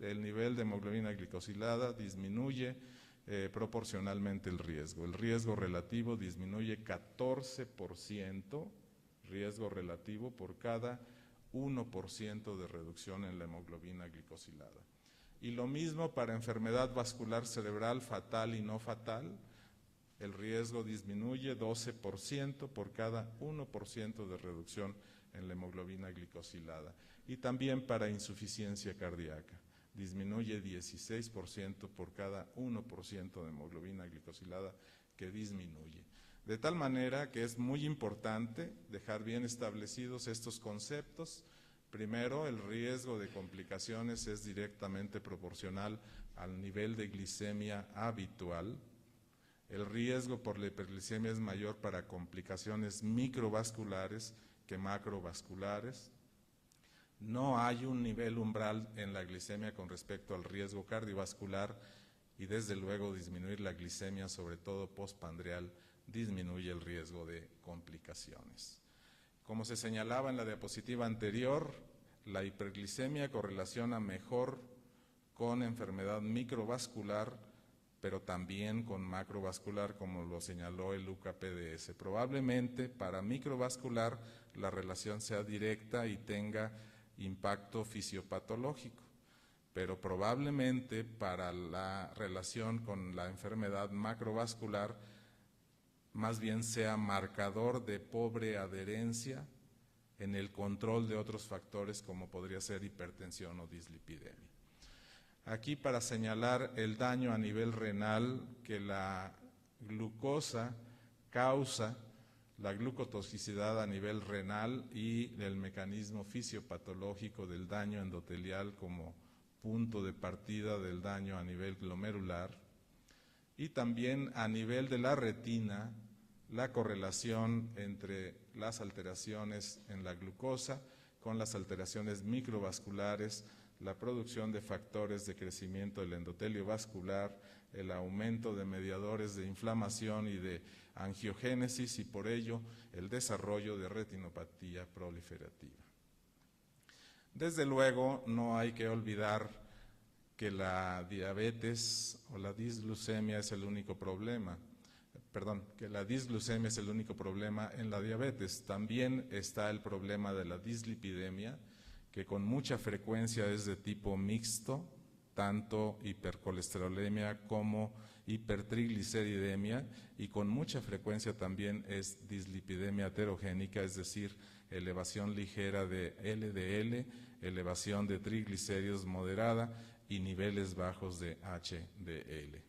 el nivel de hemoglobina glicosilada disminuye proporcionalmente el riesgo. El riesgo relativo disminuye 14%, riesgo relativo por cada 1% de reducción en la hemoglobina glicosilada. Y lo mismo para enfermedad vascular cerebral fatal y no fatal, el riesgo disminuye 12% por cada 1% de reducción en la hemoglobina glicosilada. Y también para insuficiencia cardíaca, disminuye 16% por cada 1% de hemoglobina glicosilada que disminuye. De tal manera que es muy importante dejar bien establecidos estos conceptos. Primero, el riesgo de complicaciones es directamente proporcional al nivel de glicemia habitual. El riesgo por la hiperglicemia es mayor para complicaciones microvasculares que macrovasculares. No hay un nivel umbral en la glicemia con respecto al riesgo cardiovascular y desde luego disminuir la glicemia, sobre todo postpandreal, disminuye el riesgo de complicaciones. Como se señalaba en la diapositiva anterior, la hiperglicemia correlaciona mejor con enfermedad microvascular, pero también con macrovascular, como lo señaló el UCAPDS. Probablemente para microvascular la relación sea directa y tenga impacto fisiopatológico, pero probablemente para la relación con la enfermedad macrovascular más bien sea marcador de pobre adherencia en el control de otros factores como podría ser hipertensión o dislipidemia. Aquí para señalar el daño a nivel renal que la glucosa causa, la glucotoxicidad a nivel renal y el mecanismo fisiopatológico del daño endotelial como punto de partida del daño a nivel glomerular, y también a nivel de la retina, la correlación entre las alteraciones en la glucosa con las alteraciones microvasculares, la producción de factores de crecimiento del endotelio vascular, el aumento de mediadores de inflamación y de angiogénesis y por ello el desarrollo de retinopatía proliferativa. Desde luego no hay que olvidar que la diabetes o la disglucemia es el único problema. Que la disglucemia es el único problema en la diabetes. También está el problema de la dislipidemia, que con mucha frecuencia es de tipo mixto, tanto hipercolesterolemia como hipertrigliceridemia, y con mucha frecuencia también es dislipidemia heterogénica, es decir, elevación ligera de LDL, elevación de triglicéridos moderada y niveles bajos de HDL.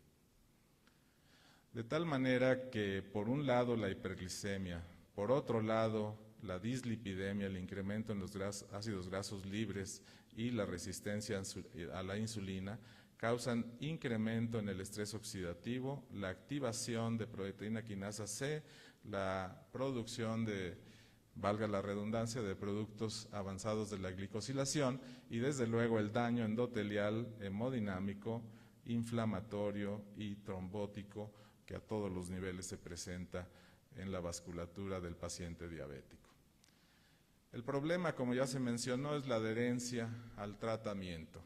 De tal manera que, por un lado, la hiperglicemia, por otro lado, la dislipidemia, el incremento en los ácidos grasos libres y la resistencia a la insulina causan incremento en el estrés oxidativo, la activación de proteína quinasa C, la producción de, valga la redundancia, de productos avanzados de la glicosilación y desde luego el daño endotelial, hemodinámico, inflamatorio y trombótico que a todos los niveles se presenta en la vasculatura del paciente diabético. El problema, como ya se mencionó, es la adherencia al tratamiento.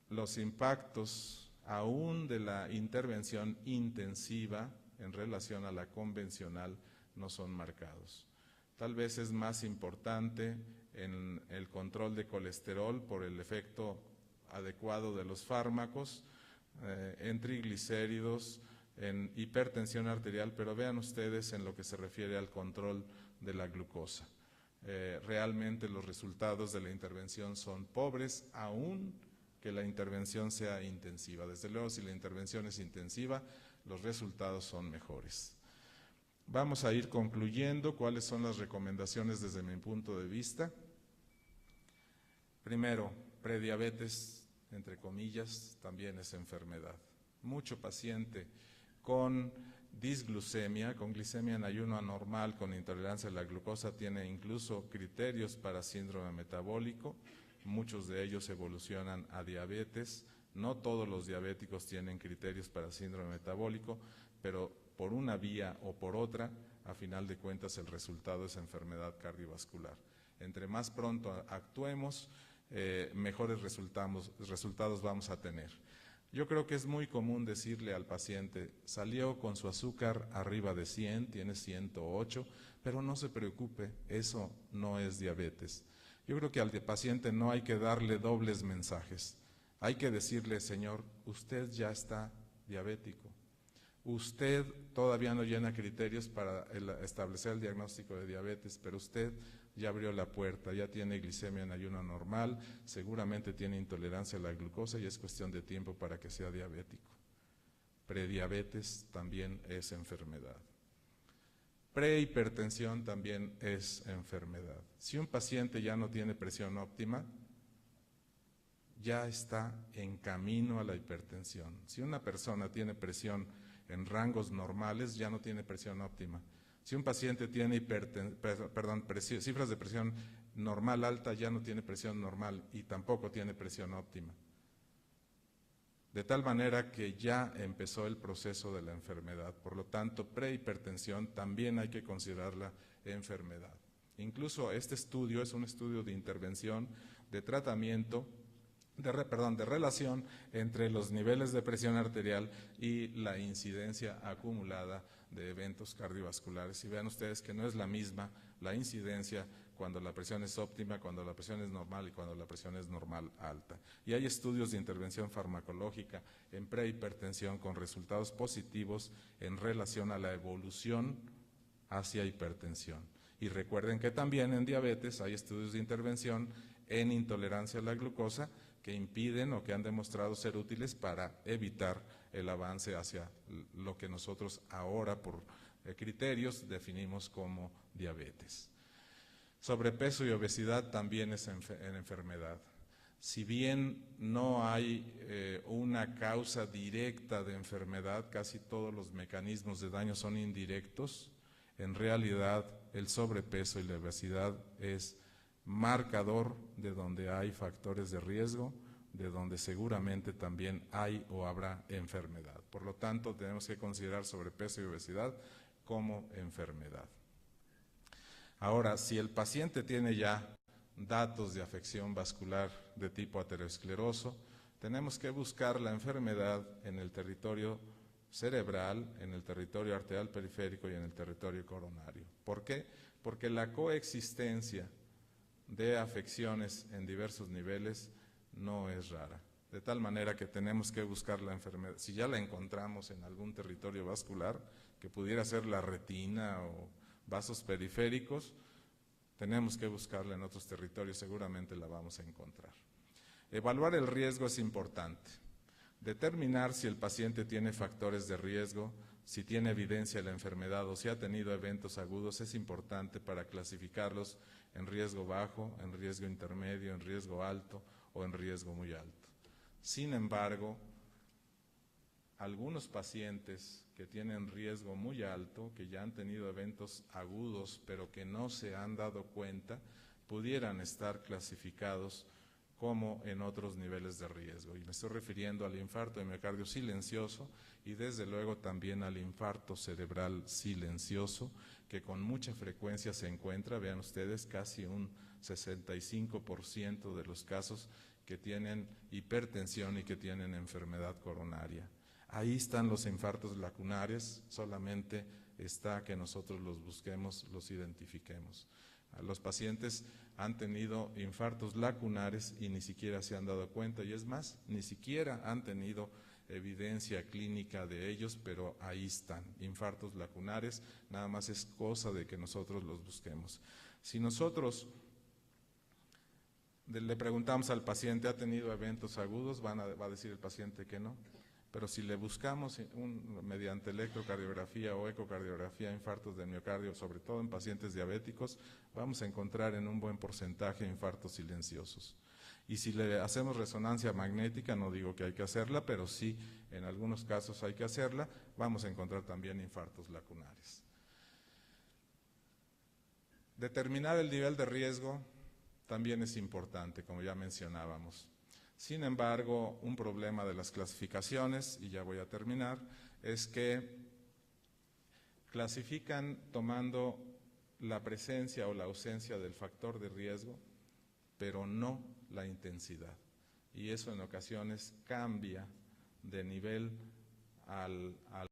Los impactos aún de la intervención intensiva en relación a la convencional no son marcados. Tal vez es más importante en el control de colesterol por el efecto adecuado de los fármacos, en triglicéridos, en hipertensión arterial, pero vean ustedes en lo que se refiere al control de la glucosa. Realmente los resultados de la intervención son pobres, aún que la intervención sea intensiva. Desde luego, si la intervención es intensiva, los resultados son mejores. Vamos a ir concluyendo cuáles son las recomendaciones desde mi punto de vista. Primero, prediabetes, entre comillas, también es enfermedad. Mucho paciente con disglucemia, con glicemia en ayuno anormal, con intolerancia a la glucosa, tiene incluso criterios para síndrome metabólico. Muchos de ellos evolucionan a diabetes. No todos los diabéticos tienen criterios para síndrome metabólico, pero por una vía o por otra, a final de cuentas el resultado es enfermedad cardiovascular. Entre más pronto actuemos, mejores resultados vamos a tener. Yo creo que es muy común decirle al paciente, salió con su azúcar arriba de 100, tiene 108, pero no se preocupe, eso no es diabetes. Yo creo que al paciente no hay que darle dobles mensajes. Hay que decirle, señor, usted ya está diabético. Usted todavía no llena criterios para establecer el diagnóstico de diabetes, pero usted ya abrió la puerta, ya tiene glicemia en ayuno normal, seguramente tiene intolerancia a la glucosa y es cuestión de tiempo para que sea diabético. Prediabetes también es enfermedad. Prehipertensión también es enfermedad. Si un paciente ya no tiene presión óptima, ya está en camino a la hipertensión. Si una persona tiene presión en rangos normales, ya no tiene presión óptima. Si un paciente tiene cifras de presión normal alta, ya no tiene presión normal y tampoco tiene presión óptima. De tal manera que ya empezó el proceso de la enfermedad. Por lo tanto, prehipertensión también hay que considerarla enfermedad. Incluso este estudio es un estudio de intervención, de tratamiento, de relación entre los niveles de presión arterial y la incidencia acumulada de eventos cardiovasculares. Y vean ustedes que no es la misma la incidencia cuando la presión es óptima, cuando la presión es normal y cuando la presión es normal alta. Y hay estudios de intervención farmacológica en prehipertensión con resultados positivos en relación a la evolución hacia hipertensión. Y recuerden que también en diabetes hay estudios de intervención en intolerancia a la glucosa que impiden o que han demostrado ser útiles para evitar el avance hacia lo que nosotros ahora por criterios definimos como diabetes. Sobrepeso y obesidad también es en enfermedad. Si bien no hay una causa directa de enfermedad, casi todos los mecanismos de daño son indirectos, en realidad el sobrepeso y la obesidad es marcador de donde hay factores de riesgo, de donde seguramente también hay o habrá enfermedad. Por lo tanto, tenemos que considerar sobrepeso y obesidad como enfermedad. Ahora, si el paciente tiene ya datos de afección vascular de tipo ateroscleroso, tenemos que buscar la enfermedad en el territorio cerebral, en el territorio arterial periférico y en el territorio coronario. ¿Por qué? Porque la coexistencia de afecciones en diversos niveles no es rara. De tal manera que tenemos que buscar la enfermedad. Si ya la encontramos en algún territorio vascular, que pudiera ser la retina o vasos periféricos, tenemos que buscarla en otros territorios, seguramente la vamos a encontrar. Evaluar el riesgo es importante. Determinar si el paciente tiene factores de riesgo, si tiene evidencia de la enfermedad o si ha tenido eventos agudos es importante para clasificarlos en riesgo bajo, en riesgo intermedio, en riesgo alto o en riesgo muy alto. Sin embargo, algunos pacientes que tienen riesgo muy alto, que ya han tenido eventos agudos pero que no se han dado cuenta, pudieran estar clasificados como en otros niveles de riesgo. Y me estoy refiriendo al infarto de miocardio silencioso y desde luego también al infarto cerebral silencioso, que con mucha frecuencia se encuentra, vean ustedes, casi un 65% de los casos que tienen hipertensión y que tienen enfermedad coronaria. Ahí están los infartos lacunares, solamente está que nosotros los busquemos, los identifiquemos. Los pacientes han tenido infartos lacunares y ni siquiera se han dado cuenta, y es más, ni siquiera han tenido evidencia clínica de ellos, pero ahí están, infartos lacunares, nada más es cosa de que nosotros los busquemos. Si nosotros le preguntamos al paciente, ¿ha tenido eventos agudos? Va a decir el paciente que no. Pero si le buscamos mediante electrocardiografía o ecocardiografía infartos de miocardio, sobre todo en pacientes diabéticos, vamos a encontrar en un buen porcentaje infartos silenciosos. Y si le hacemos resonancia magnética, no digo que hay que hacerla, pero sí en algunos casos hay que hacerla, vamos a encontrar también infartos lacunares. Determinar el nivel de riesgo también es importante, como ya mencionábamos. Sin embargo, un problema de las clasificaciones, y ya voy a terminar, es que clasifican tomando la presencia o la ausencia del factor de riesgo, pero no la intensidad. Y eso en ocasiones cambia de nivel al